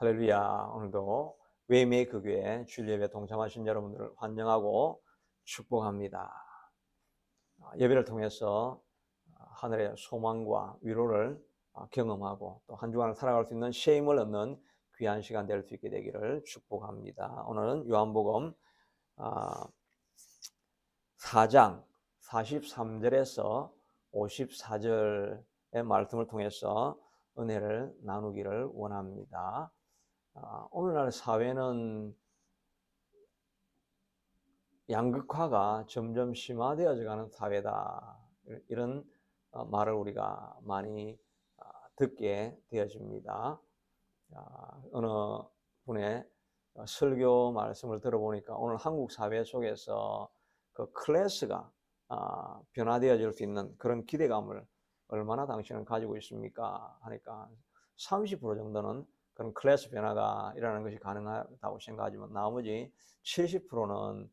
할렐루야. 오늘도 웨이메이크 교회 주일 예배 동참하신 여러분들을 환영하고 축복합니다. 예배를 통해서 하늘의 소망과 위로를 경험하고 또 한 주간을 살아갈 수 있는 쉼을 얻는 귀한 시간 될 수 있게 되기를 축복합니다. 오늘은 요한복음 4장 43절에서 54절의 말씀을 통해서 은혜를 나누기를 원합니다. 오늘날 사회는 양극화가 점점 심화되어져 가는 사회다. 이런 말을 우리가 많이 듣게 되어집니다. 어느 분의 설교 말씀을 들어보니까 오늘 한국 사회 속에서 그 클래스가 변화되어질 수 있는 그런 기대감을 얼마나 당신은 가지고 있습니까? 하니까 30% 정도는 그런 클래스 변화가 일어나는 것이 가능하다고 생각하지만 나머지 70%는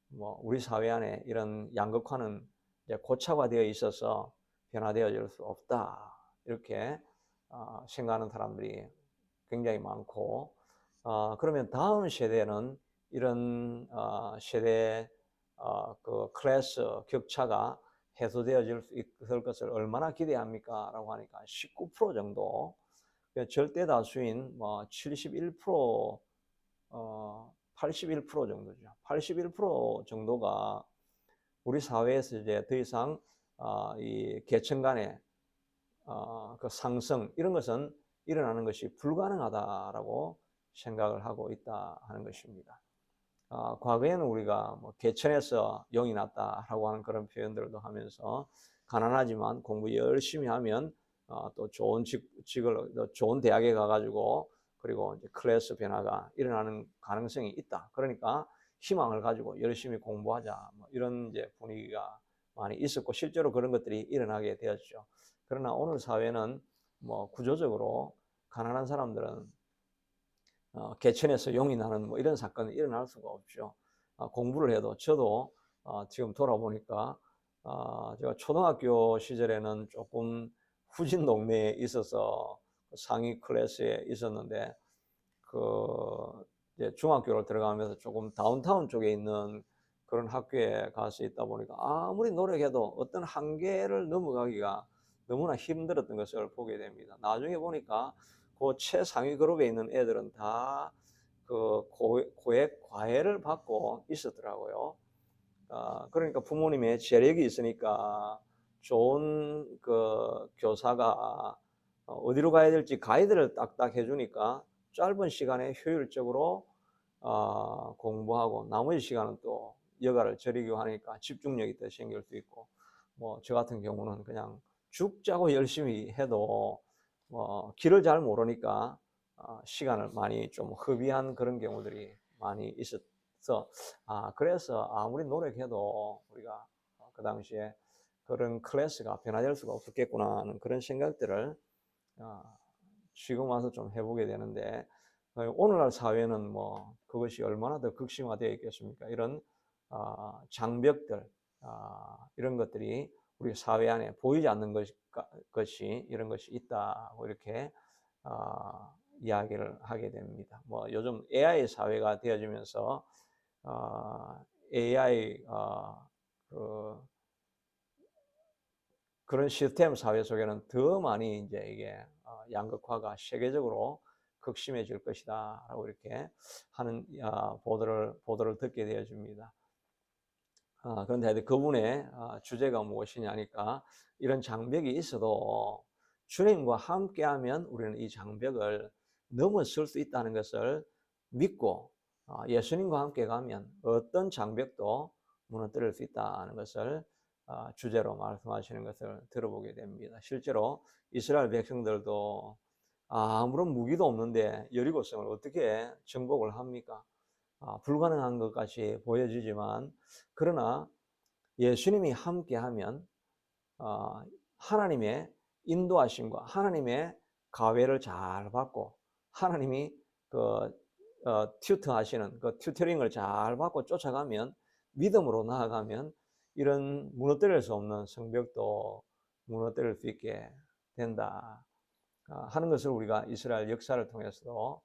뭐 우리 사회 안에 이런 양극화는 이제 고착화되어 있어서 변화되어질 수 없다. 이렇게 생각하는 사람들이 굉장히 많고, 그러면 다음 세대는 이런 세대 그 클래스 격차가 해소되어질 수 있을 것을 얼마나 기대합니까? 라고 하니까 19% 정도, 절대 다수인 뭐 71%, 81% 정도죠. 81% 정도가 우리 사회에서 이제 더 이상 이 계층 간의 그 상승 이런 것은 일어나는 것이 불가능하다라고 생각을 하고 있다 하는 것입니다. 과거에는 우리가 뭐 개천에서 용이 났다라고 하는 그런 표현들도 하면서 가난하지만 공부 열심히 하면 또 좋은 직을 좋은 대학에 가가지고 그리고 이제 클래스 변화가 일어나는 가능성이 있다. 그러니까 희망을 가지고 열심히 공부하자. 뭐 이런 이제 분위기가 많이 있었고 실제로 그런 것들이 일어나게 되었죠. 그러나 오늘 사회는 뭐 구조적으로 가난한 사람들은 개천에서 용이 나는 뭐 이런 사건이 일어날 수가 없죠. 공부를 해도 저도 지금 돌아보니까 제가 초등학교 시절에는 조금 후진 동네에 있어서 상위 클래스에 있었는데 그 이제 중학교를 들어가면서 조금 다운타운 쪽에 있는 그런 학교에 가서 있다 보니까 아무리 노력해도 어떤 한계를 넘어가기가 너무나 힘들었던 것을 보게 됩니다. 나중에 보니까 그 최상위 그룹에 있는 애들은 다 그 고액 과외를 받고 있었더라고요. 그러니까 부모님의 재력이 있으니까 좋은 그 교사가 어디로 가야 될지 가이드를 딱딱 해주니까 짧은 시간에 효율적으로 공부하고 나머지 시간은 또 여가를 즐기고 하니까 집중력이 더 생길 수 있고, 뭐 저 같은 경우는 그냥 죽자고 열심히 해도 길을 잘 모르니까 시간을 많이 좀 허비한 그런 경우들이 많이 있었어. 그래서 아무리 노력해도 우리가 그 당시에 그런 클래스가 변화될 수가 없었겠구나 하는 그런 생각들을 지금 와서 좀 해보게 되는데, 오늘날 사회는 뭐 그것이 얼마나 더 극심화되어 있겠습니까? 이런 장벽들, 이런 것들이 우리 사회 안에 보이지 않는 것이 이런 것이 있다고 이렇게 이야기를 하게 됩니다. 뭐 요즘 AI 사회가 되어지면서 AI 그런 시스템 사회 속에는 더 많이 이제 이게 양극화가 세계적으로 극심해질 것이다라고 이렇게 하는 보도를 듣게 되어집니다. 그런데 그분의 주제가 무엇이냐니까 이런 장벽이 있어도 주님과 함께하면 우리는 이 장벽을 넘어설 수 있다는 것을 믿고 예수님과 함께 가면 어떤 장벽도 무너뜨릴 수 있다는 것을 주제로 말씀하시는 것을 들어보게 됩니다. 실제로 이스라엘 백성들도 아무런 무기도 없는데 여리고성을 어떻게 정복을 합니까? 불가능한 것 같이 보여지지만 그러나 예수님이 함께하면 하나님의 인도하심과 하나님의 가외를 잘 받고 하나님이 그 튜터 하시는 그 튜터링을 잘 받고 쫓아가면 믿음으로 나아가면 이런 무너뜨릴 수 없는 성벽도 무너뜨릴 수 있게 된다 하는 것을 우리가 이스라엘 역사를 통해서도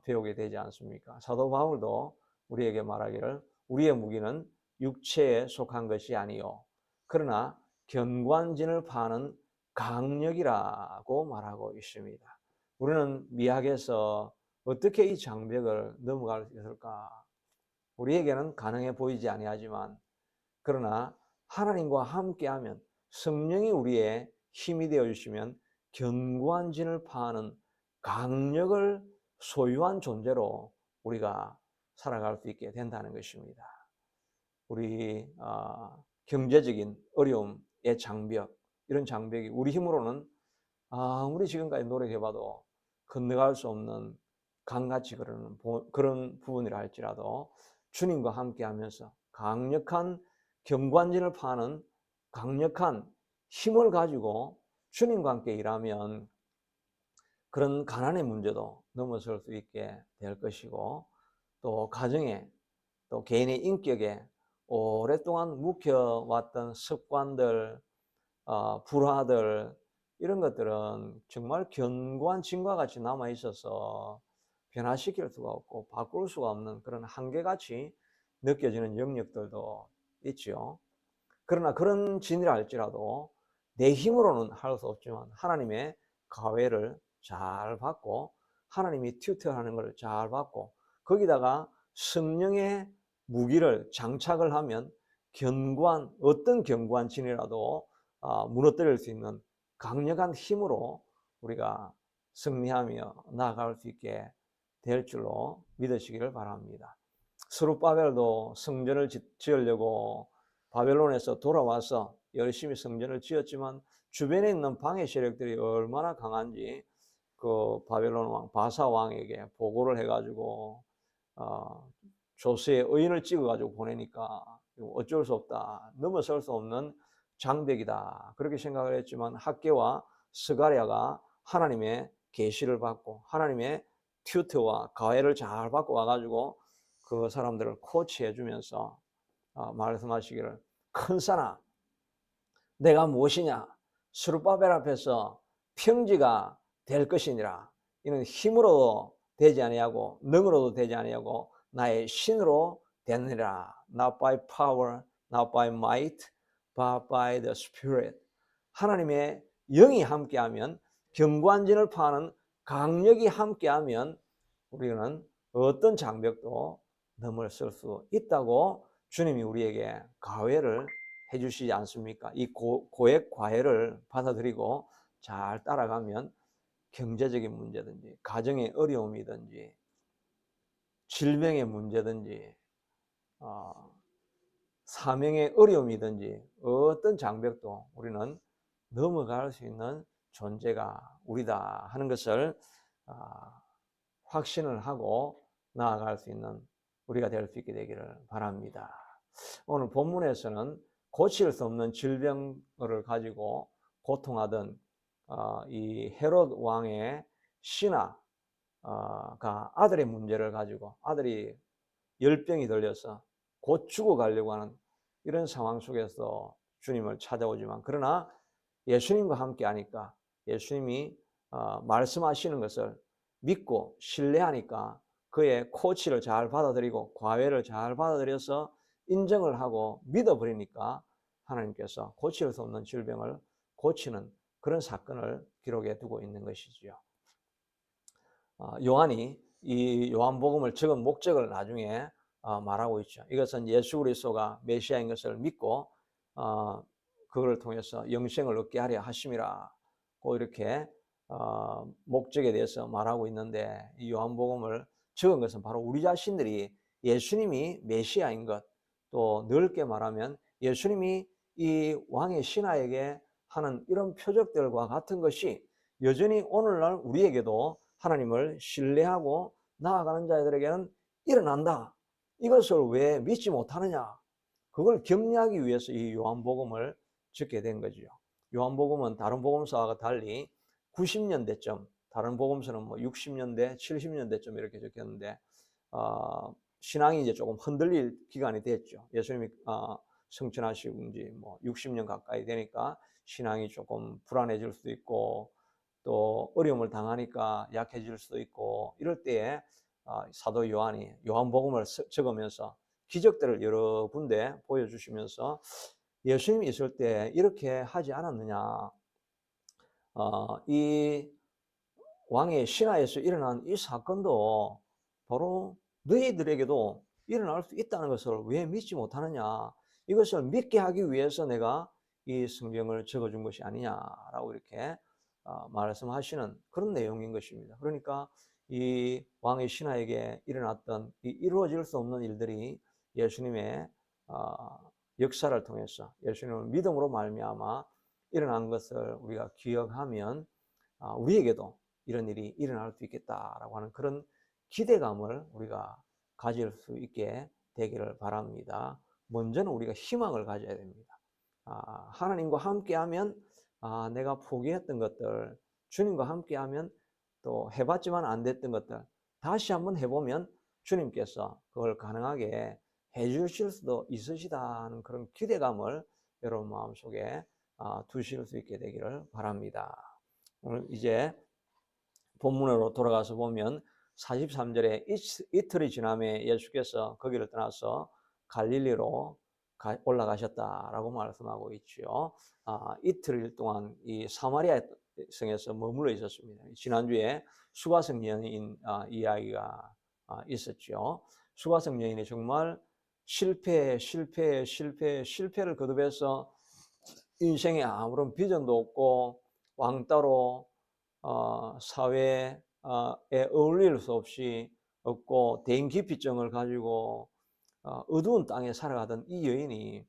배우게 되지 않습니까? 사도 바울도 우리에게 말하기를 우리의 무기는 육체에 속한 것이 아니요 그러나 견고한진을 파는 강력이라고 말하고 있습니다. 우리는 미학에서 어떻게 이 장벽을 넘어갈 수 있을까? 우리에게는 가능해 보이지 아니하지만 그러나 하나님과 함께하면 성령이 우리의 힘이 되어 주시면 견고한 진을 파하는 강력을 소유한 존재로 우리가 살아갈 수 있게 된다는 것입니다. 우리 경제적인 어려움의 장벽, 이런 장벽이 우리 힘으로는 아무리 지금까지 노력해봐도 건너갈 수 없는 강같이 그런 부분이라 할지라도 주님과 함께하면서 강력한 경관진을 파는 강력한 힘을 가지고 주님과 함께 일하면 그런 가난의 문제도 넘어설 수 있게 될 것이고 또 가정에 또 개인의 인격에 오랫동안 묵혀왔던 습관들, 불화들 이런 것들은 정말 견고한 진과 같이 남아 있어서 변화시킬 수가 없고 바꿀 수가 없는 그런 한계같이 느껴지는 영역들도 있죠. 그러나 그런 진이라 할지라도 내 힘으로는 할 수 없지만 하나님의 가외를 잘 받고 하나님이 튜터하는 걸 잘 받고 거기다가 성령의 무기를 장착을 하면 어떤 견고한 진이라도 무너뜨릴 수 있는 강력한 힘으로 우리가 승리하며 나아갈 수 있게 될 줄로 믿으시기를 바랍니다. 스룹바벨도 성전을 지으려고 바벨론에서 돌아와서 열심히 성전을 지었지만 주변에 있는 방해 세력들이 얼마나 강한지 그 바벨론 왕 바사 왕에게 보고를 해가지고 조세의 의인을 찍어가지고 보내니까 어쩔 수 없다, 넘어설 수 없는 장벽이다 그렇게 생각을 했지만 학개와 스가랴가 하나님의 계시를 받고 하나님의 튜터와 가해를 잘 받고 와가지고 그 사람들을 코치해 주면서 말씀하시기를 큰 사나 내가 무엇이냐 스룹바벨 앞에서 평지가 될 것이니라. 이는 힘으로 되지 아니하고 능으로도 되지 아니하고 나의 신으로 되느니라. Not by power, not by might, but by the Spirit. 하나님의 영이 함께하면 견고한진을 파는 강력이 함께하면 우리는 어떤 장벽도 넘어설 수 있다고 주님이 우리에게 가회를 해주시지 않습니까? 이 고액 과외를 받아들이고 잘 따라가면 경제적인 문제든지 가정의 어려움이든지 질병의 문제든지 사명의 어려움이든지 어떤 장벽도 우리는 넘어갈 수 있는 존재가 우리다 하는 것을 확신을 하고 나아갈 수 있는 우리가 될 수 있게 되기를 바랍니다. 오늘 본문에서는 고칠 수 없는 질병을 가지고 고통하던 이 헤롯 왕의 신하가 아들의 문제를 가지고 아들이 열병이 들려서 곧 죽어가려고 하는 이런 상황 속에서 주님을 찾아오지만 그러나 예수님과 함께 하니까 예수님이 말씀하시는 것을 믿고 신뢰하니까 그의 코치를 잘 받아들이고 과외를 잘 받아들여서 인정을 하고 믿어버리니까 하나님께서 고칠 수 없는 질병을 고치는 그런 사건을 기록해 두고 있는 것이지요. 요한이 이 요한복음을 적은 목적을 나중에 말하고 있죠. 이것은 예수 그리스도가 메시아인 것을 믿고 그걸 통해서 영생을 얻게 하려 하심이라고 이렇게 목적에 대해서 말하고 있는데 이 요한복음을 적은 것은 바로 우리 자신들이 예수님이 메시아인 것, 또 넓게 말하면 예수님이 이 왕의 신하에게 하는 이런 표적들과 같은 것이 여전히 오늘날 우리에게도 하나님을 신뢰하고 나아가는 자들에게는 일어난다. 이것을 왜 믿지 못하느냐? 그걸 격려하기 위해서 이 요한복음을 적게 된 거죠. 요한복음은 다른 복음서와 달리 90년대쯤, 다른 복음서는 뭐 60년대, 70년대쯤 이렇게 적혔는데 신앙이 이제 조금 흔들릴 기간이 됐죠. 예수님이 성천하시고 이제 뭐 60년 가까이 되니까 신앙이 조금 불안해질 수도 있고 또 어려움을 당하니까 약해질 수도 있고 이럴 때에 사도 요한이 요한복음을 적으면서 기적들을 여러 군데 보여주시면서 예수님이 있을 때 이렇게 하지 않았느냐. 이 왕의 신하에서 일어난 이 사건도 바로 너희들에게도 일어날 수 있다는 것을 왜 믿지 못하느냐. 이것을 믿게 하기 위해서 내가 이 성경을 적어준 것이 아니냐라고 이렇게 말씀하시는 그런 내용인 것입니다. 그러니까 이 왕의 신하에게 일어났던 이 이루어질 수 없는 일들이 예수님의 역사를 통해서 예수님을 믿음으로 말미암아 일어난 것을 우리가 기억하면 우리에게도 이런 일이 일어날 수 있겠다라고 하는 그런 기대감을 우리가 가질 수 있게 되기를 바랍니다. 먼저는 우리가 희망을 가져야 됩니다. 하나님과 함께하면 내가 포기했던 것들, 주님과 함께하면 또 해봤지만 안 됐던 것들 다시 한번 해보면 주님께서 그걸 가능하게 해주실 수도 있으시다는 그런 기대감을 여러분 마음속에 두실 수 있게 되기를 바랍니다. 오늘 이제 본문으로 돌아가서 보면 43절에 이틀이 지남에 예수께서 거기를 떠나서 갈릴리로 올라가셨다라고 말씀하고 있죠. 이틀 동안 이 사마리아 성에서 머물러 있었습니다. 지난주에 수가성 여인 이야기가 있었죠. 수가성 여인이 정말 실패를 거듭해서 인생에 아무런 비전도 없고 왕따로 사회에 어울릴 수 없고 대인기피증을 가지고 어두운 땅에 살아가던 이 여인이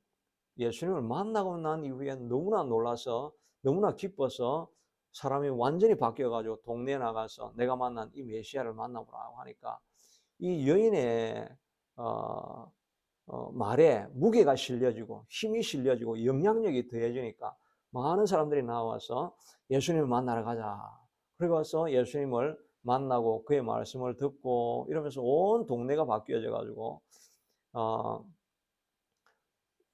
예수님을 만나고 난 이후에 너무나 놀라서 너무나 기뻐서 사람이 완전히 바뀌어가지고 동네에 나가서 내가 만난 이 메시아를 만나보라고 하니까 이 여인의 말에 무게가 실려지고 힘이 실려지고 영향력이 더해지니까 많은 사람들이 나와서 예수님을 만나러 가자. 그리고 와서 예수님을 만나고 그의 말씀을 듣고 이러면서 온 동네가 바뀌어져 가지고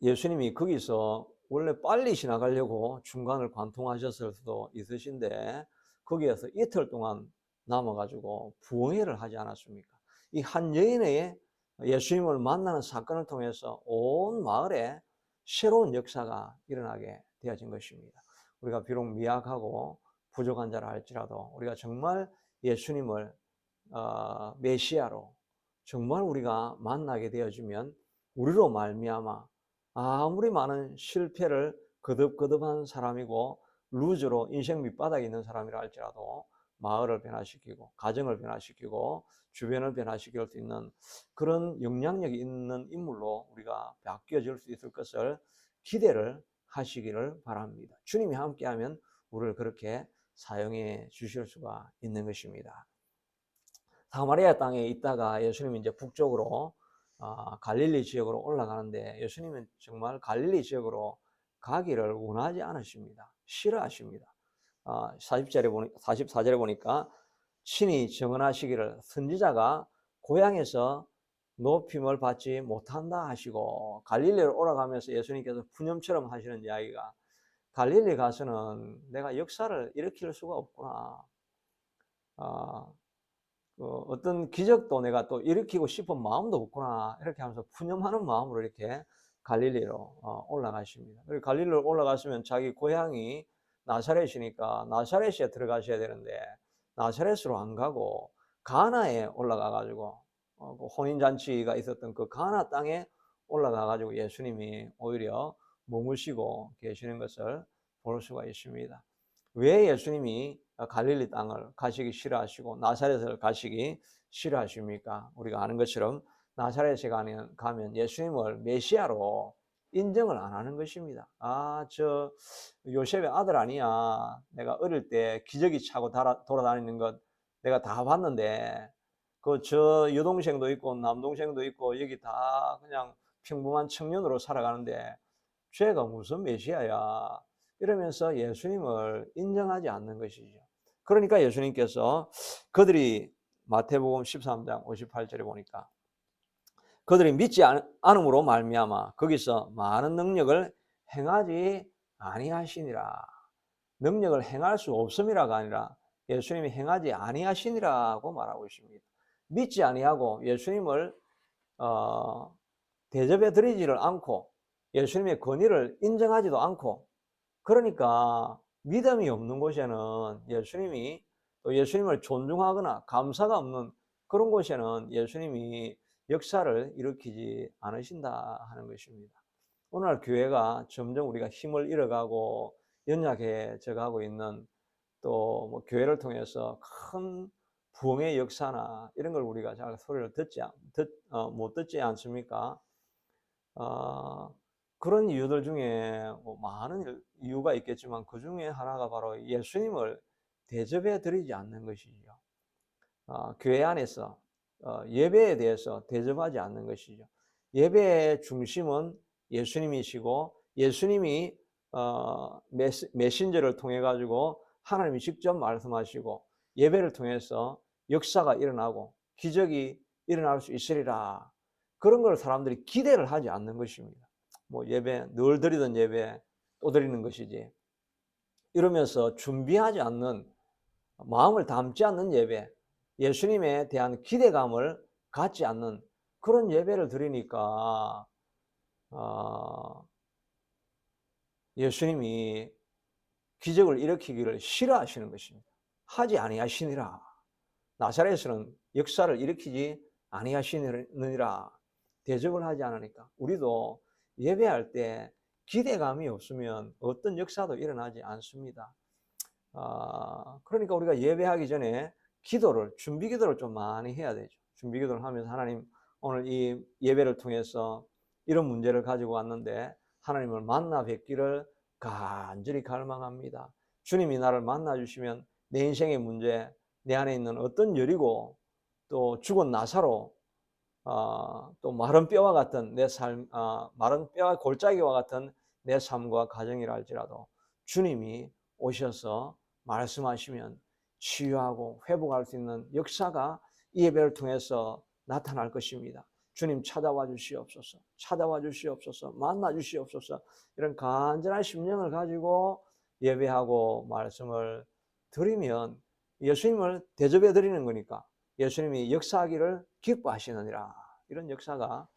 예수님이 거기서 원래 빨리 지나가려고 중간을 관통하셨을 수도 있으신데 거기에서 이틀 동안 남아가지고 부흥회를 하지 않았습니까? 이 한 여인의 예수님을 만나는 사건을 통해서 온 마을에 새로운 역사가 일어나게 되어진 것입니다. 우리가 비록 미약하고 부족한 자라 할지라도 우리가 정말 예수님을 메시아로 정말 우리가 만나게 되어지면 우리로 말미암아 아무리 많은 실패를 거듭거듭한 사람이고 루즈로 인생 밑바닥에 있는 사람이라 할지라도 마을을 변화시키고 가정을 변화시키고 주변을 변화시킬 수 있는 그런 영향력이 있는 인물로 우리가 바뀌어질 수 있을 것을 기대를 하시기를 바랍니다. 주님이 함께하면 우리를 그렇게 사용해 주실 수가 있는 것입니다. 사마리아 땅에 있다가 예수님이 이제 북쪽으로 갈릴리 지역으로 올라가는데 예수님은 정말 갈릴리 지역으로 가기를 원하지 않으십니다. 싫어하십니다. 44절에 보니까 신이 정언하시기를 선지자가 고향에서 높임을 받지 못한다 하시고 갈릴리로 올라가면서 예수님께서 푸념처럼 하시는 이야기가 갈릴리 가서는 내가 역사를 일으킬 수가 없구나. 어떤 기적도 내가 또 일으키고 싶은 마음도 없구나. 이렇게 하면서 푸념하는 마음으로 이렇게 갈릴리로 올라가십니다. 그리고 갈릴리로 올라가시면 자기 고향이 나사렛이니까 나사렛에 들어가셔야 되는데 나사렛으로 안 가고 가나에 올라가 가지고 그 혼인잔치가 있었던 그 가나 땅에 올라가 가지고 예수님이 오히려 머무시고 계시는 것을 볼 수가 있습니다. 왜 예수님이 갈릴리 땅을 가시기 싫어하시고 나사렛을 가시기 싫어하십니까? 우리가 아는 것처럼 나사렛에 가면 예수님을 메시아로 인정을 안 하는 것입니다. 저 요셉의 아들 아니야. 내가 어릴 때 기저귀 차고 돌아다니는 것 내가 다 봤는데 저 여동생도 있고 남동생도 있고 여기 다 그냥 평범한 청년으로 살아가는데 죄가 무슨 메시아야. 이러면서 예수님을 인정하지 않는 것이죠. 그러니까 예수님께서 그들이 마태복음 13장 58절에 보니까 그들이 믿지 않음으로 말미암아 거기서 많은 능력을 행하지 아니하시니라. 능력을 행할 수 없음이라가 아니라 예수님이 행하지 아니하시니라고 말하고 있습니다. 믿지 아니하고 예수님을 대접해 드리지를 않고 예수님의 권위를 인정하지도 않고, 그러니까 믿음이 없는 곳에는 예수님이, 또 예수님을 존중하거나 감사가 없는 그런 곳에는 예수님이 역사를 일으키지 않으신다 하는 것입니다. 오늘날 교회가 점점 우리가 힘을 잃어가고 연약해져 가고 있는, 또 뭐 교회를 통해서 큰 부흥의 역사나 이런 걸 우리가 잘 소리를 못 듣지 않습니까? 어, 그런 이유들 중에 뭐 많은 이유가 있겠지만 그 중에 하나가 바로 예수님을 대접해 드리지 않는 것이죠. 교회 안에서 예배에 대해서 대접하지 않는 것이죠. 예배의 중심은 예수님이시고 예수님이 메신저를 통해 가지고 하나님이 직접 말씀하시고 예배를 통해서 역사가 일어나고 기적이 일어날 수 있으리라, 그런 걸 사람들이 기대를 하지 않는 것입니다. 뭐 예배, 늘 드리던 예배 또 드리는 것이지, 이러면서 준비하지 않는, 마음을 담지 않는 예배, 예수님에 대한 기대감을 갖지 않는 그런 예배를 드리니까 예수님이 기적을 일으키기를 싫어하시는 것입니다. 하지 아니하시니라. 나사렛에서는 역사를 일으키지 아니하시느니라. 대접을 하지 않으니까. 우리도 예배할 때 기대감이 없으면 어떤 역사도 일어나지 않습니다. 그러니까 우리가 예배하기 전에 준비 기도를 좀 많이 해야 되죠. 준비 기도를 하면서, 하나님, 오늘 이 예배를 통해서 이런 문제를 가지고 왔는데 하나님을 만나 뵙기를 간절히 갈망합니다. 주님이 나를 만나 주시면 내 인생의 문제, 내 안에 있는 어떤 여리고, 또 죽은 나사로, 또 마른 뼈와 같은 내 삶, 마른 뼈와 골짜기와 같은 내 삶과 가정이라 할지라도 주님이 오셔서 말씀하시면 치유하고 회복할 수 있는 역사가 이 예배를 통해서 나타날 것입니다. 주님 찾아와 주시옵소서, 찾아와 주시옵소서, 만나 주시옵소서, 이런 간절한 심령을 가지고 예배하고 말씀을 드리면 예수님을 대접해 드리는 거니까 예수님이 역사하기를 기뻐하시느니라, 이런 역사가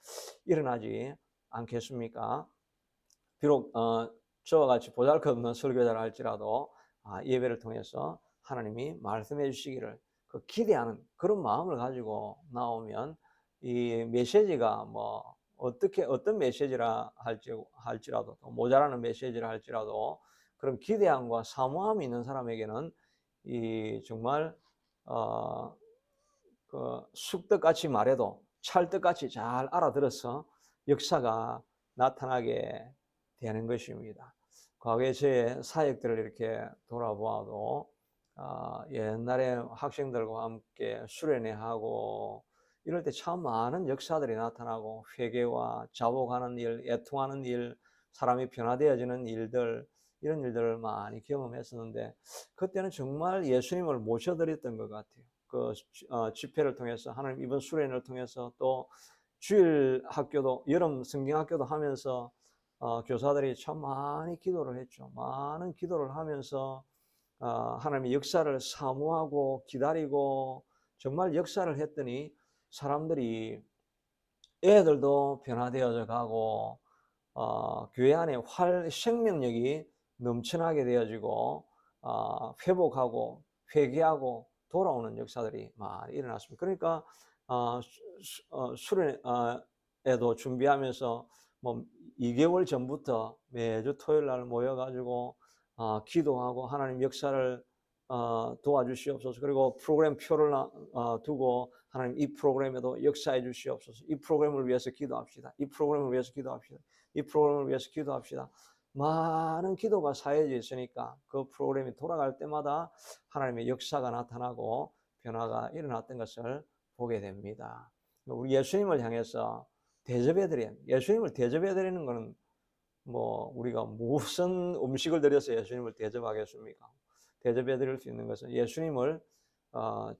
일어나지 않겠습니까? 비록 저와 같이 보잘것없는 설교자라 할지라도 예배를 통해서 하나님이 말씀해 주시기를 기대하는 그런 마음을 가지고 나오면 이 메시지가 뭐 어떤 메시지라 할지라도, 또 모자라는 메시지라 할지라도 그런 기대함과 사모함이 있는 사람에게는 이 정말 쑥떡같이 말해도 찰떡같이 잘 알아들어서 역사가 나타나게 되는 것입니다. 과거에 제 사역들을 이렇게 돌아보아도 옛날에 학생들과 함께 수련회하고 이럴 때 참 많은 역사들이 나타나고, 회개와 자복하는 일, 애통하는 일, 사람이 변화되어지는 일들, 이런 일들을 많이 경험했었는데, 그때는 정말 예수님을 모셔드렸던 것 같아요. 그 집회를 통해서, 하나님 이번 수련회를 통해서, 또 주일 학교도, 여름 성경 학교도 하면서 교사들이 참 많이 기도를 했죠. 많은 기도를 하면서 하나님의 역사를 사모하고 기다리고 정말 역사를 했더니 사람들이, 애들도 변화되어져 가고 교회 안에 생명력이 넘쳐나게 되어지고 회복하고 회개하고 돌아오는 역사들이 많이 일어났습니다. 그러니까 수련회에도 준비하면서 뭐 2개월 전부터 매주 토요일 날 모여가지고 기도하고 하나님 역사를 도와주시옵소서. 그리고 프로그램 표를 두고 하나님 이 프로그램에도 역사해 주시옵소서. 이 프로그램을 위해서 기도합시다. 이 프로그램을 위해서 기도합시다. 이 프로그램을 위해서 기도합시다. 많은 기도가 쌓여져 있으니까 그 프로그램이 돌아갈 때마다 하나님의 역사가 나타나고 변화가 일어났던 것을 보게 됩니다. 우리 예수님을 향해서 예수님을 대접해 드리는 것은 뭐 우리가 무슨 음식을 드려서 예수님을 대접하겠습니까? 대접해 드릴 수 있는 것은 예수님을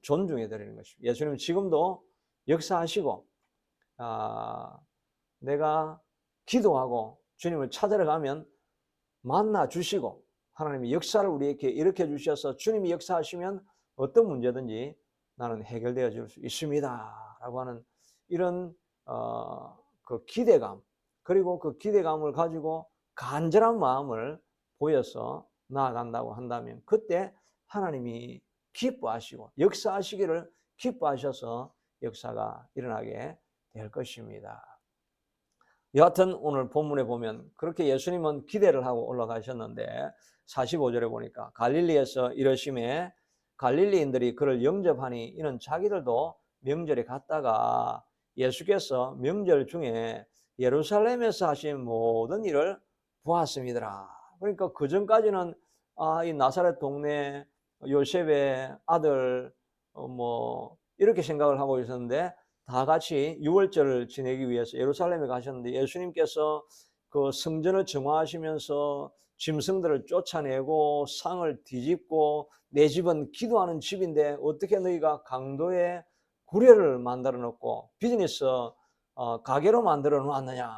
존중해 드리는 것입니다. 예수님은 지금도 역사하시고 내가 기도하고 주님을 찾으러 가면 만나 주시고 하나님이 역사를 우리에게 일으켜 주셔서 주님이 역사하시면 어떤 문제든지 나는 해결되어 줄 수 있습니다 라고 하는 이런 그 기대감, 그리고 그 기대감을 가지고 간절한 마음을 보여서 나아간다고 한다면 그때 하나님이 기뻐하시고 역사하시기를 기뻐하셔서 역사가 일어나게 될 것입니다. 여하튼 오늘 본문에 보면 그렇게 예수님은 기대를 하고 올라가셨는데 45절에 보니까 갈릴리에서 이러심에 갈릴리인들이 그를 영접하니 이는 자기들도 명절에 갔다가 예수께서 명절 중에 예루살렘에서 하신 모든 일을 보았습니다. 그러니까 그 전까지는 이 나사렛 동네 요셉의 아들 뭐 이렇게 생각을 하고 있었는데 다 같이 유월절을 지내기 위해서 예루살렘에 가셨는데 예수님께서 그 성전을 정화하시면서 짐승들을 쫓아내고 상을 뒤집고 내 집은 기도하는 집인데 어떻게 너희가 강도의 구례를 만들어 놓고 비즈니스 가게로 만들어 놓았느냐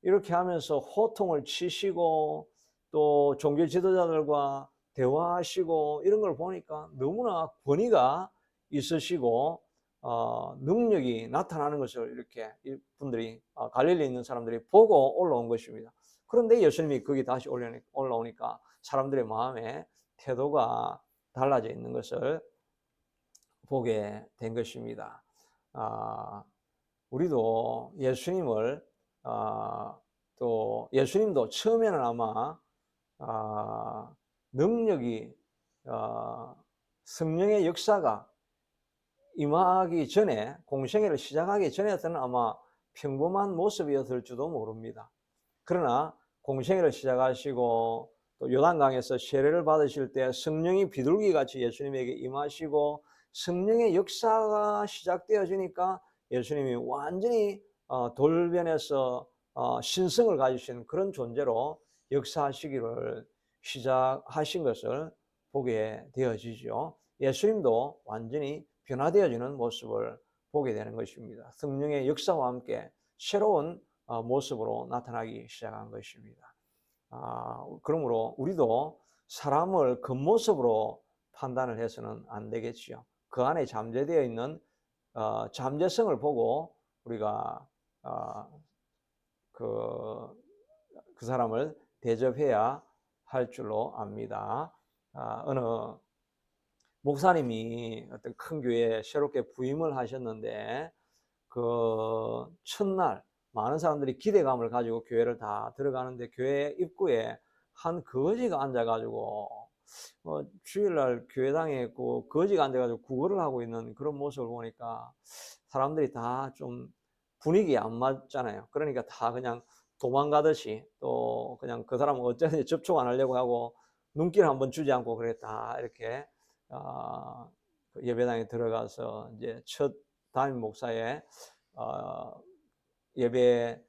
이렇게 하면서 호통을 치시고 또 종교 지도자들과 대화하시고 이런 걸 보니까 너무나 권위가 있으시고 능력이 나타나는 것을 이렇게 분들이 갈릴리에 있는 사람들이 보고 올라온 것입니다. 그런데 예수님이 거기 다시 올라오니까 사람들의 마음에 태도가 달라져 있는 것을 보게 된 것입니다. 우리도 예수님을 또 예수님도 처음에는 아마 능력이 성령의 역사가 임하기 전에 공생애를 시작하기 전에는 아마 평범한 모습이었을지도 모릅니다. 그러나 공생애를 시작하시고 또 요단강에서 세례를 받으실 때 성령이 비둘기같이 예수님에게 임하시고 성령의 역사가 시작되어지니까 예수님이 완전히 돌변해서 신성을 가지신 그런 존재로 역사하시기를 시작하신 것을 보게 되어지죠. 예수님도 완전히 변화되어지는 모습을 보게 되는 것입니다. 성령의 역사와 함께 새로운 모습으로 나타나기 시작한 것입니다. 그러므로 우리도 사람을 겉모습으로 판단을 해서는 안 되겠지요. 그 안에 잠재되어 있는 잠재성을 보고 우리가 그 사람을 대접해야 할 줄로 압니다. 어느 목사님이 어떤 큰 교회에 새롭게 부임을 하셨는데 그 첫날 많은 사람들이 기대감을 가지고 교회를 다 들어가는데 교회 입구에 한 거지가 앉아가지고 주일날 교회당에 그 거지가 앉아가지고 구걸을 하고 있는 그런 모습을 보니까 사람들이 다 좀 분위기에 안 맞잖아요. 그러니까 다 그냥 도망가듯이 또 그냥 그 사람은 어쩌든지 접촉 안 하려고 하고 눈길 한번 주지 않고 그래 다 이렇게 예배당에 들어가서 이제 첫 담임 목사의 예배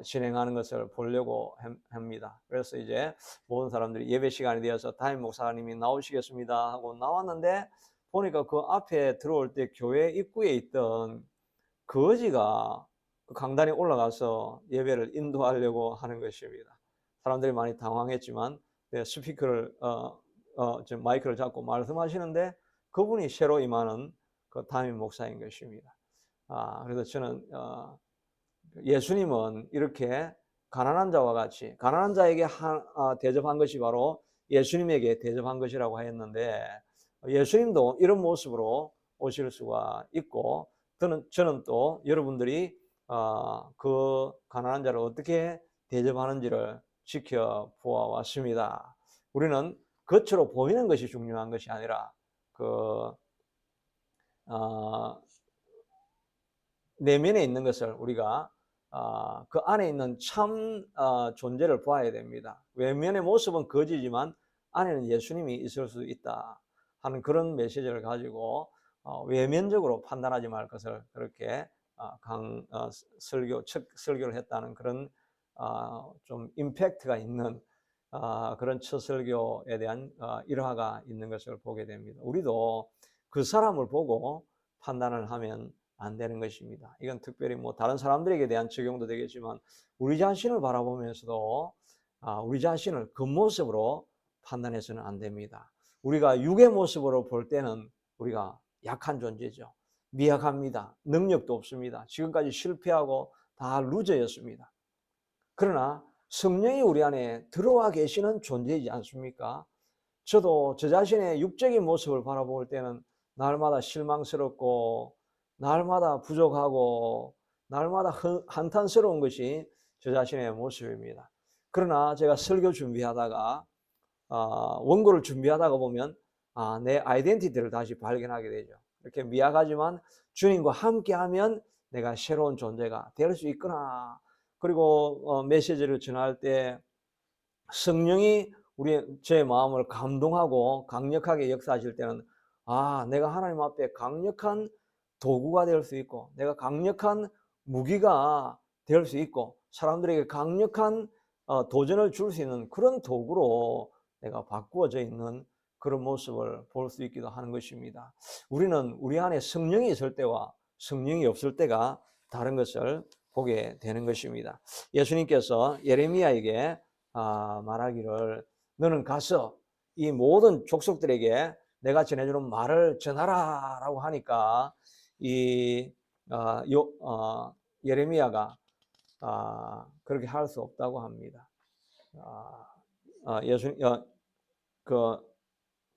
진행하는 것을 보려고 합니다. 그래서 이제 모든 사람들이 예배 시간이 되어서 담임 목사님이 나오시겠습니다 하고 나왔는데 보니까 그 앞에 들어올 때 교회 입구에 있던 거지가 그 강단에 올라가서 예배를 인도하려고 하는 것입니다. 사람들이 많이 당황했지만 스피커를 지금 마이크를 잡고 말씀하시는데 그분이 새로 임하는 그 담임 목사인 것입니다. 그래서 저는 예수님은 이렇게 가난한 자와 같이 가난한 자에게 대접한 것이 바로 예수님에게 대접한 것이라고 했는데 예수님도 이런 모습으로 오실 수가 있고 저는 또 여러분들이 그 가난한 자를 어떻게 대접하는지를 지켜보았습니다. 우리는 겉으로 보이는 것이 중요한 것이 아니라 내면에 있는 것을 우리가 그 안에 있는 참 존재를 봐야 됩니다. 외면의 모습은 거지지만 안에는 예수님이 있을 수 있다 하는 그런 메시지를 가지고 외면적으로 판단하지 말 것을 그렇게 첫 설교를 했다는 그런 좀 임팩트가 있는 그런 첫 설교에 대한 일화가 있는 것을 보게 됩니다. 우리도 그 사람을 보고 판단을 하면 안 되는 것입니다. 이건 특별히 뭐 다른 사람들에게 대한 적용도 되겠지만 우리 자신을 바라보면서도 우리 자신을 겉모습으로 판단해서는 안 됩니다. 우리가 육의 모습으로 볼 때는 우리가 약한 존재죠. 미약합니다. 능력도 없습니다. 지금까지 실패하고 다 루저였습니다. 그러나 성령이 우리 안에 들어와 계시는 존재이지 않습니까? 저도 저 자신의 육적인 모습을 바라볼 때는 날마다 실망스럽고 날마다 부족하고 날마다 한탄스러운 것이 저 자신의 모습입니다. 그러나 제가 설교 준비하다가 원고를 준비하다가 보면 내 아이덴티티를 다시 발견하게 되죠. 이렇게 미약하지만 주님과 함께하면 내가 새로운 존재가 될 수 있구나. 그리고 메시지를 전할 때 성령이 제 마음을 감동하고 강력하게 역사하실 때는 내가 하나님 앞에 강력한 도구가 될 수 있고 내가 강력한 무기가 될 수 있고 사람들에게 강력한 도전을 줄 수 있는 그런 도구로 내가 바꾸어져 있는 그런 모습을 볼 수 있기도 하는 것입니다. 우리는 우리 안에 성령이 있을 때와 성령이 없을 때가 다른 것을 보게 되는 것입니다. 예수님께서 예레미야에게 말하기를 너는 가서 이 모든 족속들에게 내가 전해주는 말을 전하라 라고 하니까 예레미야가 그렇게 할 수 없다고 합니다.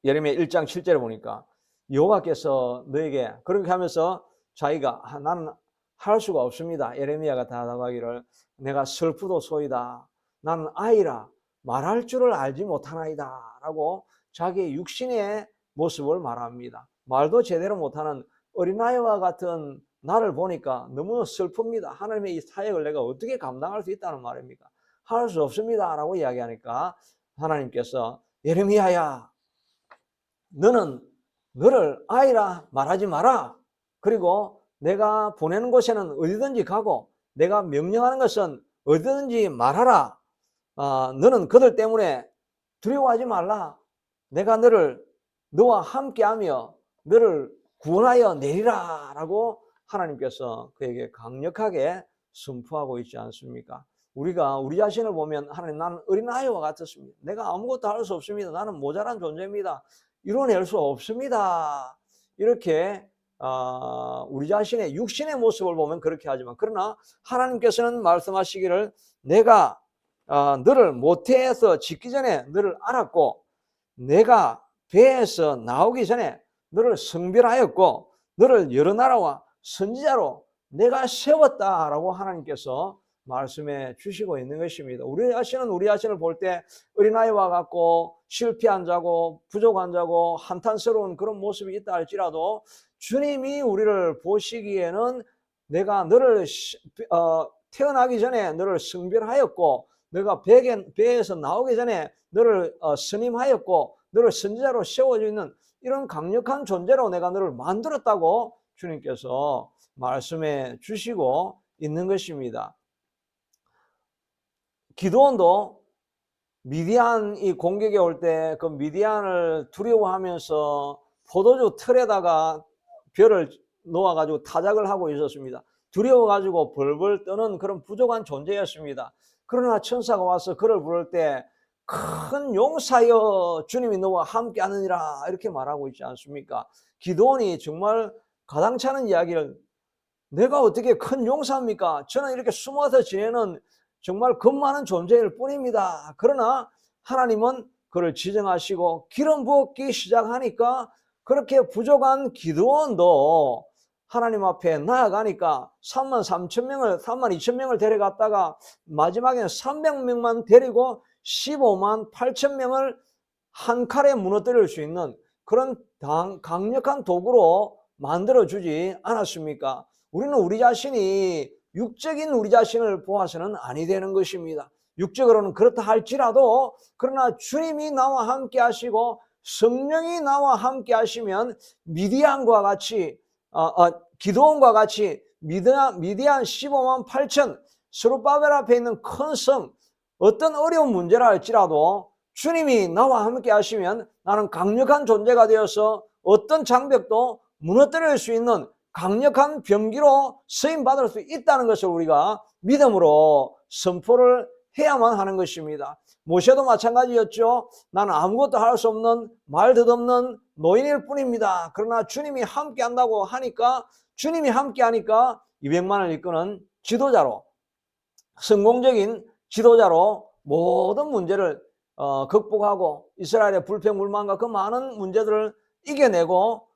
예레미야 1장 7절에 보니까 여호와께서 너에게 그렇게 하면서 자기가 나는 할 수가 없습니다. 예레미야가 대답하기를 내가 슬프도소이다. 나는 아이라 말할 줄을 알지 못하나이다 라고 자기의 육신의 모습을 말합니다. 말도 제대로 못하는 어린아이와 같은 나를 보니까 너무 슬픕니다. 하나님의 이 사역을 내가 어떻게 감당할 수 있다는 말입니까? 할 수 없습니다 라고 이야기하니까 하나님께서 예레미야야 너는 너를 아이라 말하지 마라. 그리고 내가 보내는 곳에는 어디든지 가고 내가 명령하는 것은 어디든지 말하라. 너는 그들 때문에 두려워하지 말라. 내가 너와 함께하며 너를 구원하여 내리라 라고 하나님께서 그에게 강력하게 선포하고 있지 않습니까? 우리가 우리 자신을 보면 하나님 나는 어린아이와 같았습니다. 내가 아무것도 할 수 없습니다. 나는 모자란 존재입니다. 이뤄낼 수 없습니다. 이렇게 우리 자신의 육신의 모습을 보면 그렇게 하지만 그러나 하나님께서는 말씀하시기를 내가 너를 모태에서 짓기 전에 너를 알았고 내가 배에서 나오기 전에 너를 성별하였고 너를 여러 나라와 선지자로 내가 세웠다라고 하나님께서 말씀해 주시고 있는 것입니다. 우리 자신을 볼 때 어린아이와 같고 실패한 자고 부족한 자고 한탄스러운 그런 모습이 있다 할지라도 주님이 우리를 보시기에는 내가 너를 태어나기 전에 너를 성별하였고 너가 배에서 나오기 전에 너를 선임하였고 너를 선지자로 세워주는 이런 강력한 존재로 내가 너를 만들었다고 주님께서 말씀해 주시고 있는 것입니다. 기드온도 미디안이 공격에 올 때 그 미디안을 두려워하면서 포도주 틀에다가 별을 놓아가지고 타작을 하고 있었습니다. 두려워가지고 벌벌 떠는 그런 부족한 존재였습니다. 그러나 천사가 와서 그를 부를 때 큰 용사여 주님이 너와 함께 하느니라 이렇게 말하고 있지 않습니까? 기드온이 정말 가당찮은 이야기를 내가 어떻게 큰 용사입니까? 저는 이렇게 숨어서 지내는 정말 겁 많은 존재일 뿐입니다. 그러나 하나님은 그를 지정하시고 기름 부었기 시작하니까 그렇게 부족한 기드온도 하나님 앞에 나아가니까 32,000명을 데려갔다가 마지막에는 300명만 데리고 15만 8천 명을 한 칼에 무너뜨릴 수 있는 그런 강력한 도구로 만들어주지 않았습니까? 우리는 우리 자신이 육적인 우리 자신을 보아서는 아니 되는 것입니다. 육적으로는 그렇다 할지라도 그러나 주님이 나와 함께 하시고 성령이 나와 함께 하시면 미디안과 같이 기드온과 같이 미디안 15만 8천 스룹바벨 앞에 있는 큰 성 어떤 어려운 문제라 할지라도 주님이 나와 함께 하시면 나는 강력한 존재가 되어서 어떤 장벽도 무너뜨릴 수 있는 강력한 병기로 쓰임받을 수 있다는 것을 우리가 믿음으로 선포를 해야만 하는 것입니다. 모세도 마찬가지였죠. 나는 아무것도 할 수 없는 말 덧없는 노인일 뿐입니다. 그러나 주님이 함께 한다고 하니까, 주님이 함께 하니까 200만을 이끄는 지도자로, 성공적인 지도자로 모든 문제를 극복하고 이스라엘의 불평불만과 그 많은 문제들을 이겨내고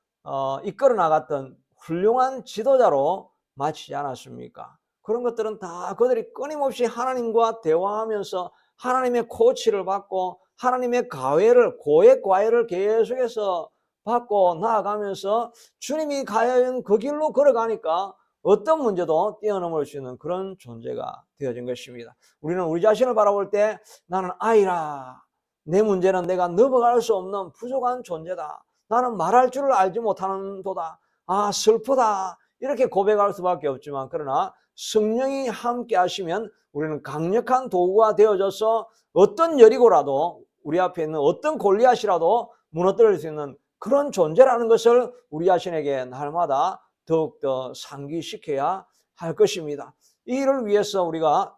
이끌어 나갔던 훌륭한 지도자로 마치지 않았습니까? 그런 것들은 다 그들이 끊임없이 하나님과 대화하면서 하나님의 코치를 받고 하나님의 고액 과외를 계속해서 받고 나아가면서 주님이 가야 그 길로 걸어가니까 어떤 문제도 뛰어넘을 수 있는 그런 존재가 되어진 것입니다. 우리는 우리 자신을 바라볼 때 나는 아이라, 내 문제는 내가 넘어갈 수 없는 부족한 존재다, 나는 말할 줄을 알지 못하는 도다, 아 슬프다, 이렇게 고백할 수밖에 없지만, 그러나 성령이 함께 하시면 우리는 강력한 도구가 되어져서 어떤 여리고라도, 우리 앞에 있는 어떤 골리앗이라도 무너뜨릴 수 있는 그런 존재라는 것을 우리 자신에게 날마다 더욱더 상기시켜야 할 것입니다. 이 일을 위해서 우리가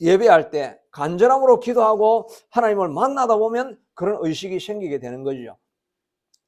예배할 때 간절함으로 기도하고 하나님을 만나다 보면 그런 의식이 생기게 되는 거죠.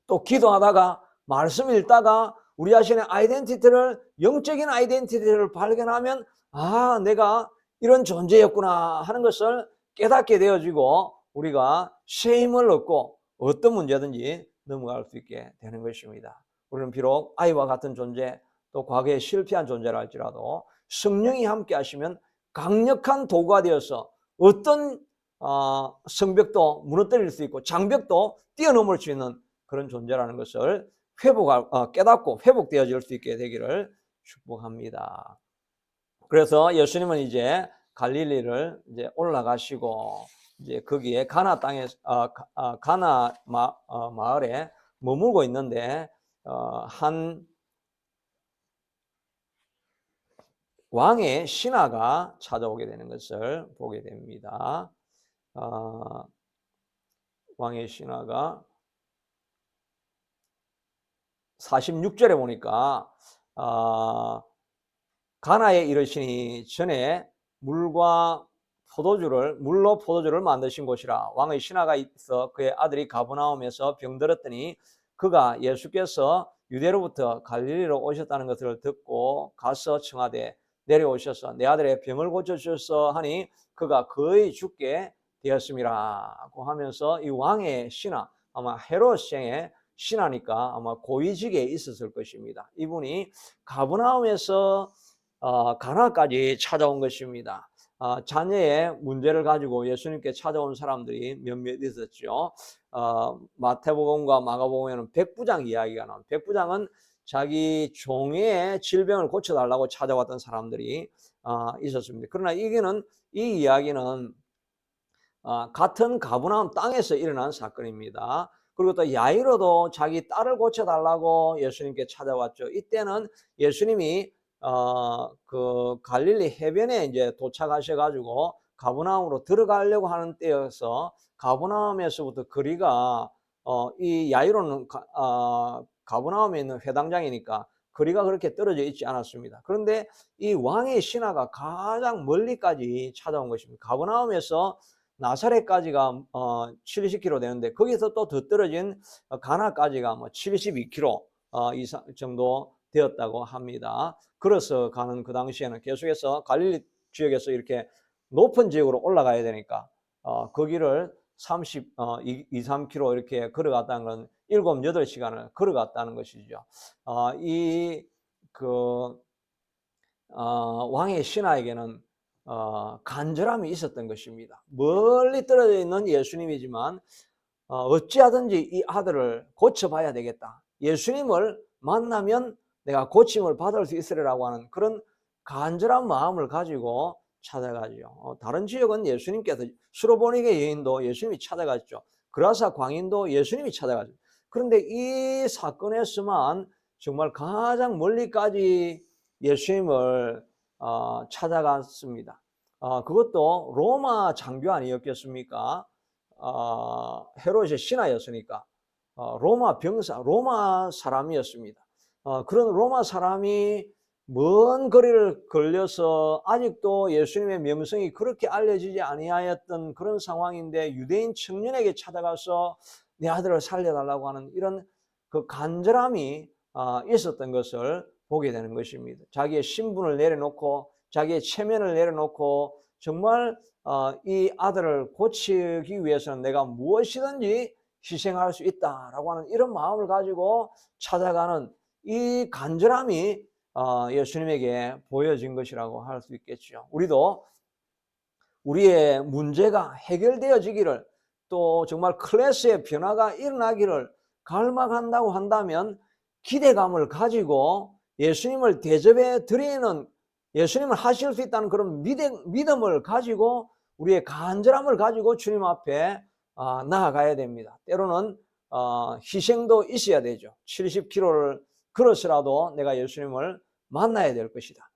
또 기도하다가 말씀 읽다가 우리 자신의 아이덴티티를, 영적인 아이덴티티를 발견하면 아 내가 이런 존재였구나 하는 것을 깨닫게 되어지고 우리가 새 힘을 얻고 어떤 문제든지 넘어갈 수 있게 되는 것입니다. 우리는 비록 아이와 같은 존재, 또 과거에 실패한 존재라 할지라도 성령이 함께 하시면 강력한 도구가 되어서 어떤 성벽도 무너뜨릴 수 있고 장벽도 뛰어넘을 수 있는 그런 존재라는 것을 깨닫고 회복되어질 수 있게 되기를 축복합니다. 그래서 예수님은 이제 갈릴리를 이제 올라가시고 이제 거기에 가나 땅에 가나 마을에 머물고 있는데 한 왕의 신하가 찾아오게 되는 것을 보게 됩니다. 왕의 신하가 46절에 보니까 가나에 이르시니 전에 물로 포도주를 만드신 곳이라. 왕의 신하가 있어 그의 아들이 가버나움에서 병들었더니 그가 예수께서 유대로부터 갈릴리로 오셨다는 것을 듣고 가서 청하되 내려오셔서 내 아들의 병을 고쳐주소서 하니 그가 거의 죽게 되었음이라고 하면서, 이 왕의 신하, 아마 헤롯의 신하니까 아마 고위직에 있었을 것입니다. 이분이 가버나움에서 가나까지 찾아온 것입니다. 자녀의 문제를 가지고 예수님께 찾아온 사람들이 몇몇 있었죠. 마태복음과 마가복음에는 백부장 이야기가 나옵니다. 백부장은 자기 종의 질병을 고쳐달라고 찾아왔던 사람들이 있었습니다. 그러나 이 이야기는 같은 가버나움 땅에서 일어난 사건입니다. 그리고 또 야이로도 자기 딸을 고쳐달라고 예수님께 찾아왔죠. 이때는 예수님이 그 갈릴리 해변에 이제 도착하셔가지고 가버나움으로 들어가려고 하는 때여서 가버나움에서부터 거리가 이 야이로는 가버나움에 있는 회당장이니까 거리가 그렇게 떨어져 있지 않았습니다. 그런데 이 왕의 신하가 가장 멀리까지 찾아온 것입니다. 가버나움에서 나사렛까지가 70km 되는데 거기서 또 더 떨어진 가나까지가 뭐 72km 이상 정도 되었다고 합니다. 걸어서 가는 그 당시에는 계속해서 갈릴리 지역에서 이렇게 높은 지역으로 올라가야 되니까 거기를 3km 이렇게 걸어갔다는 건 7, 8시간을 걸어갔다는 것이죠. 왕의 신하에게는 간절함이 있었던 것입니다. 멀리 떨어져 있는 예수님이지만 어찌하든지 이 아들을 고쳐봐야 되겠다, 예수님을 만나면 내가 고침을 받을 수 있으리라고 하는 그런 간절한 마음을 가지고 찾아가죠. 다른 지역은 예수님께서 수로보니게 여인도 예수님이 찾아갔죠. 그라사 광인도 예수님이 찾아갔죠. 그런데 이 사건에서만 정말 가장 멀리까지 예수님을 찾아갔습니다. 그것도 로마 장교 아니었겠습니까? 헤롯의 신하였으니까 로마 병사, 로마 사람이었습니다. 그런 로마 사람이 먼 거리를 걸려서 아직도 예수님의 명성이 그렇게 알려지지 아니하였던 그런 상황인데 유대인 청년에게 찾아가서 내 아들을 살려달라고 하는 이런 그 간절함이 있었던 것을 보게 되는 것입니다. 자기의 신분을 내려놓고 자기의 체면을 내려놓고 정말 이 아들을 고치기 위해서는 내가 무엇이든지 희생할 수 있다라고 하는 이런 마음을 가지고 찾아가는 이 간절함이 예수님에게 보여진 것이라고 할 수 있겠죠. 우리도 우리의 문제가 해결되어지기를 또 정말 클래스의 변화가 일어나기를 갈망한다고 한다면 기대감을 가지고 예수님을 대접해 드리는 예수님을 하실 수 있다는 그런 믿음을 가지고 우리의 간절함을 가지고 주님 앞에 나아가야 됩니다. 때로는 희생도 있어야 되죠. 70km를 걸어서라도 내가 예수님을 만나야 될 것이다.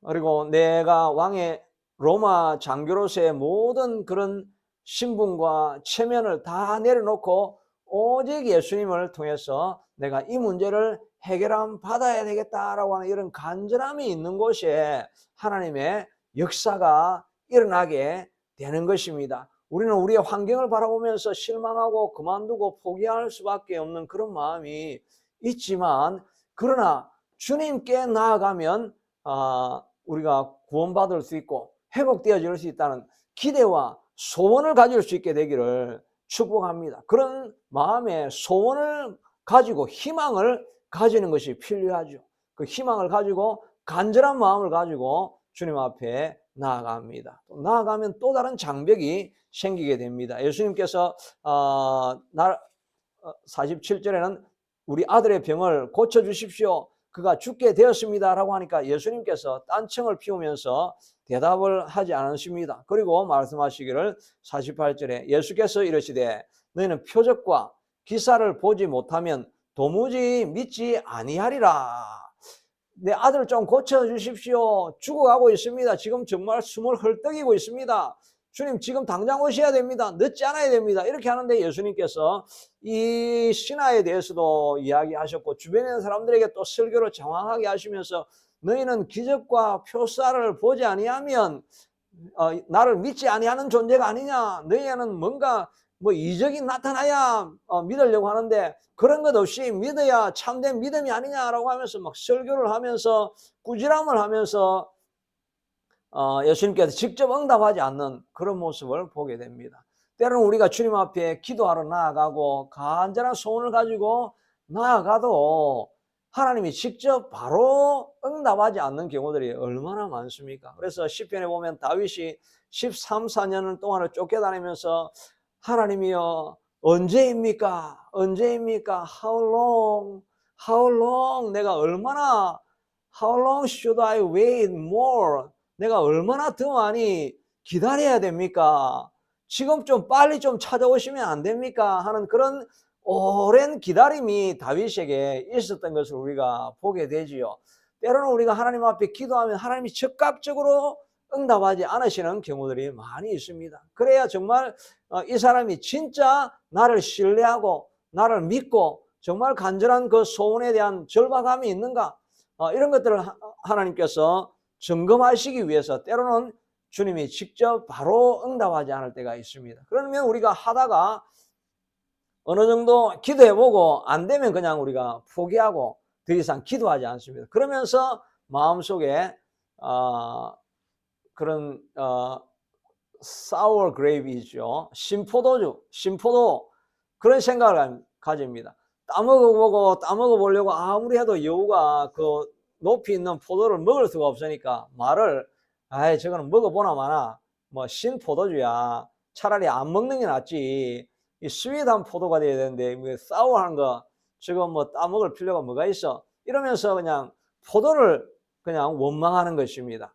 그리고 내가 왕의 로마 장교로서의 모든 그런 신분과 체면을 다 내려놓고 오직 예수님을 통해서 내가 이 문제를 해결함 받아야 되겠다라고 하는 이런 간절함이 있는 곳에 하나님의 역사가 일어나게 되는 것입니다. 우리는 우리의 환경을 바라보면서 실망하고 그만두고 포기할 수밖에 없는 그런 마음이 있지만 그러나 주님께 나아가면 우리가 구원받을 수 있고 회복되어질 수 있다는 기대와 소원을 가질 수 있게 되기를 축복합니다. 그런 마음의 소원을 가지고 희망을 가지는 것이 필요하죠. 그 희망을 가지고 간절한 마음을 가지고 주님 앞에 나아갑니다. 또 나아가면 또 다른 장벽이 생기게 됩니다. 예수님께서 47절에는 우리 아들의 병을 고쳐주십시오. 그가 죽게 되었습니다 라고 하니까 예수님께서 딴청을 피우면서 대답을 하지 않으십니다. 그리고 말씀하시기를 48절에 예수께서 이르시되 너희는 표적과 기사를 보지 못하면 도무지 믿지 아니하리라. 내 아들 좀 고쳐주십시오. 죽어가고 있습니다. 지금 정말 숨을 헐떡이고 있습니다. 주님 지금 당장 오셔야 됩니다. 늦지 않아야 됩니다. 이렇게 하는데 예수님께서 이 신화에 대해서도 이야기하셨고 주변에 있는 사람들에게 또 설교를 장황하게 하시면서 너희는 기적과 표사를 보지 아니하면 나를 믿지 아니하는 존재가 아니냐. 너희는 뭔가 이적이 나타나야 믿으려고 하는데 그런 것 없이 믿어야 참된 믿음이 아니냐라고 하면서 막 설교를 하면서 꾸지람을 하면서 예수님께서 직접 응답하지 않는 그런 모습을 보게 됩니다. 때로는 우리가 주님 앞에 기도하러 나아가고 간절한 소원을 가지고 나아가도 하나님이 직접 바로 응답하지 않는 경우들이 얼마나 많습니까? 그래서 시편에 보면 다윗이 13, 14년 동안을 쫓겨다니면서 하나님이여 언제입니까? 언제입니까? How long? How long? 내가 얼마나 How long should I wait more? 내가 얼마나 더 많이 기다려야 됩니까? 지금 좀 빨리 좀 찾아오시면 안 됩니까? 하는 그런 오랜 기다림이 다윗에게 있었던 것을 우리가 보게 되지요. 때로는 우리가 하나님 앞에 기도하면 하나님이 즉각적으로 응답하지 않으시는 경우들이 많이 있습니다. 그래야 정말 이 사람이 진짜 나를 신뢰하고 나를 믿고 정말 간절한 그 소원에 대한 절박함이 있는가? 이런 것들을 하나님께서 점검하시기 위해서 때로는 주님이 직접 바로 응답하지 않을 때가 있습니다. 그러면 우리가 하다가 어느 정도 기도해보고 안 되면 그냥 우리가 포기하고 더 이상 기도하지 않습니다. 그러면서 마음속에 그런 sour grape이죠. 신포도 그런 생각을 가집니다. 따먹어보려고 아무리 해도 여우가 그 높이 있는 포도를 먹을 수가 없으니까 말을 저거는 먹어보나 마나 신포도주야. 차라리 안 먹는 게 낫지. 이 스윗한 포도가 돼야 되는데 사워한 거 지금 따먹을 필요가 뭐가 있어. 이러면서 그냥 포도를 그냥 원망하는 것입니다.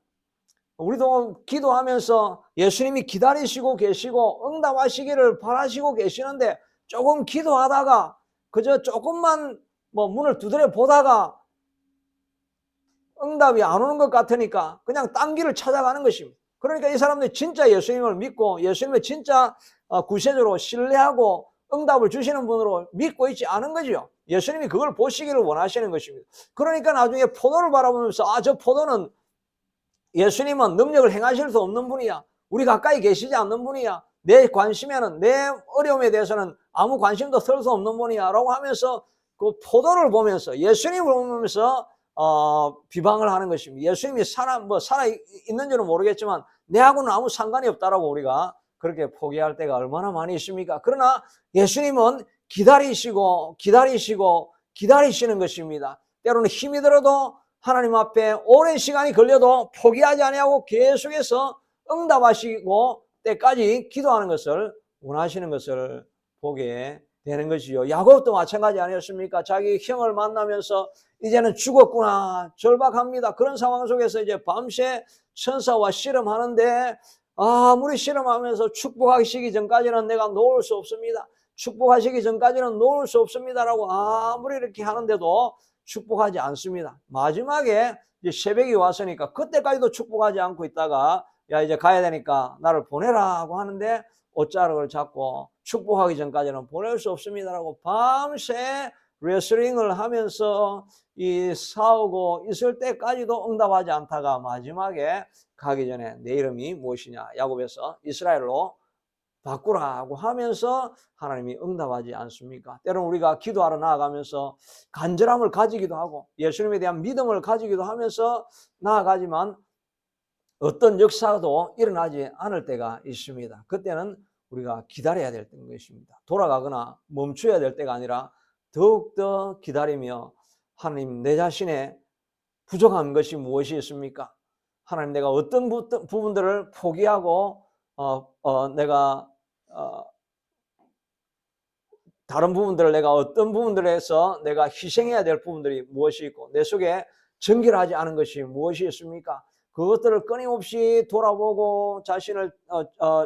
우리도 기도하면서 예수님이 기다리시고 계시고 응답하시기를 바라시고 계시는데 조금 기도하다가 그저 조금만 문을 두드려 보다가 응답이 안 오는 것 같으니까 그냥 딴 길을 찾아가는 것입니다. 그러니까 이 사람들이 진짜 예수님을 믿고 예수님을 진짜 구세주로 신뢰하고 응답을 주시는 분으로 믿고 있지 않은 거죠. 예수님이 그걸 보시기를 원하시는 것입니다. 그러니까 나중에 포도를 바라보면서 저 포도는 예수님은 능력을 행하실 수 없는 분이야. 우리 가까이 계시지 않는 분이야. 내 관심에는, 내 어려움에 대해서는 아무 관심도 설 수 없는 분이야 라고 하면서 그 포도를 보면서, 예수님을 보면서 비방을 하는 것입니다. 예수님이 살아 있는지는 모르겠지만 내하고는 아무 상관이 없다라고 우리가 그렇게 포기할 때가 얼마나 많이 있습니까? 그러나 예수님은 기다리시는 것입니다. 때로는 힘이 들어도 하나님 앞에 오랜 시간이 걸려도 포기하지 아니하고 계속해서 응답하시고 때까지 기도하는 것을 원하시는 것을 보게 되는 것이죠. 야곱도 마찬가지 아니었습니까? 자기 형을 만나면서 이제는 죽었구나, 절박합니다. 그런 상황 속에서 이제 밤새 천사와 씨름하는데 아무리 씨름하면서 축복하시기 전까지는 내가 놓을 수 없습니다. 축복하시기 전까지는 놓을 수 없습니다라고 아무리 이렇게 하는데도 축복하지 않습니다. 마지막에 이제 새벽이 왔으니까 그때까지도 축복하지 않고 있다가 야 이제 가야 되니까 나를 보내라고 하는데 옷자락을 잡고 축복하기 전까지는 보낼 수 없습니다라고 밤새 레슬링을 하면서 이 싸우고 있을 때까지도 응답하지 않다가 마지막에 가기 전에 내 이름이 무엇이냐 야곱에서 이스라엘로 바꾸라고 하면서 하나님이 응답하지 않습니까? 때로는 우리가 기도하러 나아가면서 간절함을 가지기도 하고 예수님에 대한 믿음을 가지기도 하면서 나아가지만 어떤 역사도 일어나지 않을 때가 있습니다. 그때는 우리가 기다려야 될 것입니다. 돌아가거나 멈춰야 될 때가 아니라 더욱더 기다리며 하나님 내 자신의 부족한 것이 무엇이 있습니까? 하나님 내가 어떤 부분들을 포기하고 내가 다른 부분들을 내가 어떤 부분들에서 내가 희생해야 될 부분들이 무엇이 있고 내 속에 정결하지 않은 것이 무엇이 있습니까? 그것들을 끊임없이 돌아보고 자신을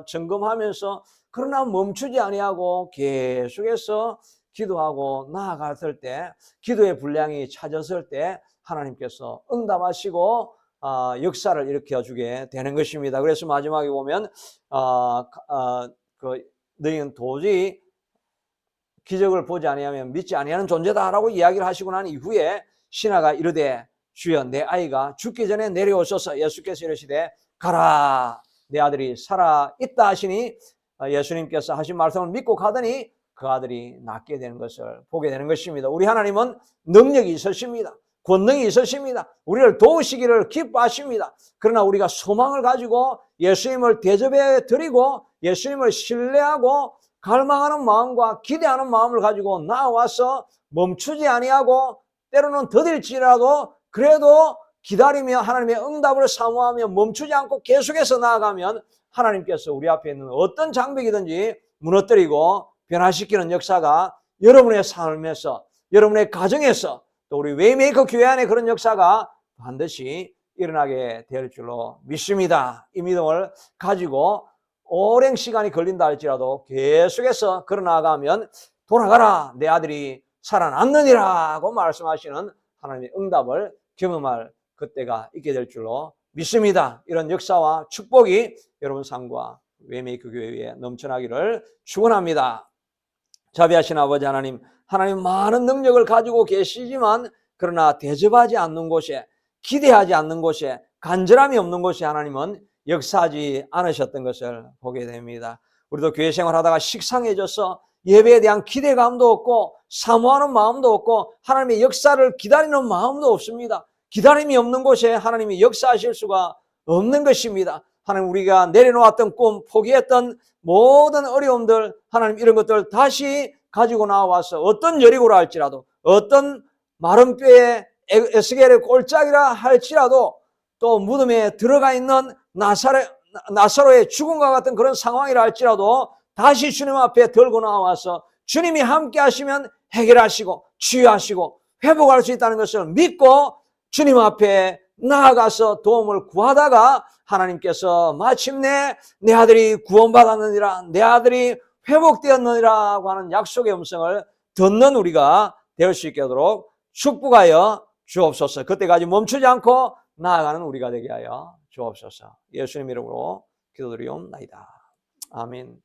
점검하면서 그러나 멈추지 아니하고 계속해서 기도하고 나아갔을 때 기도의 분량이 찾았을 때 하나님께서 응답하시고 역사를 일으켜주게 되는 것입니다. 그래서 마지막에 보면 너희는 도저히 기적을 보지 아니하면 믿지 아니하는 존재다라고 이야기를 하시고 난 이후에 신하가 이르되 주여 내 아이가 죽기 전에 내려오셔서 예수께서 이르시되 가라 내 아들이 살아있다 하시니 예수님께서 하신 말씀을 믿고 가더니 그 아들이 낫게 되는 것을 보게 되는 것입니다. 우리 하나님은 능력이 있으십니다. 권능이 있으십니다. 우리를 도우시기를 기뻐하십니다. 그러나 우리가 소망을 가지고 예수님을 대접해 드리고 예수님을 신뢰하고 갈망하는 마음과 기대하는 마음을 가지고 나와서 멈추지 아니하고 때로는 더딜지라도 그래도 기다리며 하나님의 응답을 사모하며 멈추지 않고 계속해서 나아가면 하나님께서 우리 앞에 있는 어떤 장벽이든지 무너뜨리고 변화시키는 역사가 여러분의 삶에서 여러분의 가정에서 또 우리 웨이메이커 교회 안에 그런 역사가 반드시 일어나게 될 줄로 믿습니다. 이 믿음을 가지고 오랜 시간이 걸린다 할지라도 계속해서 걸어나가면 돌아가라 내 아들이 살아났느니라고 말씀하시는 하나님의 응답을 경험할 그때가 있게 될 줄로 믿습니다. 이런 역사와 축복이 여러분 삶과 웨이메이커 교회에 넘쳐나기를 축원합니다. 자비하신 아버지 하나님, 하나님 많은 능력을 가지고 계시지만 그러나 대접하지 않는 곳에 기대하지 않는 곳에 간절함이 없는 곳에 하나님은 역사하지 않으셨던 것을 보게 됩니다. 우리도 교회 생활하다가 식상해져서 예배에 대한 기대감도 없고 사모하는 마음도 없고 하나님의 역사를 기다리는 마음도 없습니다. 기다림이 없는 곳에 하나님이 역사하실 수가 없는 것입니다. 하나님 우리가 내려놓았던 꿈, 포기했던 모든 어려움들 하나님 이런 것들 다시 가지고 나와서 어떤 여리고라 할지라도 어떤 마른 뼈에 에스겔의 꼴짝이라 할지라도 또 무덤에 들어가 있는 나사로의 죽음과 같은 그런 상황이라 할지라도 다시 주님 앞에 들고 나와서 주님이 함께 하시면 해결하시고 치유하시고 회복할 수 있다는 것을 믿고 주님 앞에 나아가서 도움을 구하다가 하나님께서 마침내 내 아들이 구원받았느니라 내 아들이 회복되었느니라고 하는 약속의 음성을 듣는 우리가 될 수 있게 하도록 축복하여 주옵소서. 그때까지 멈추지 않고 나아가는 우리가 되게 하여 주옵소서. 예수님 이름으로 기도드리옵나이다. 아멘.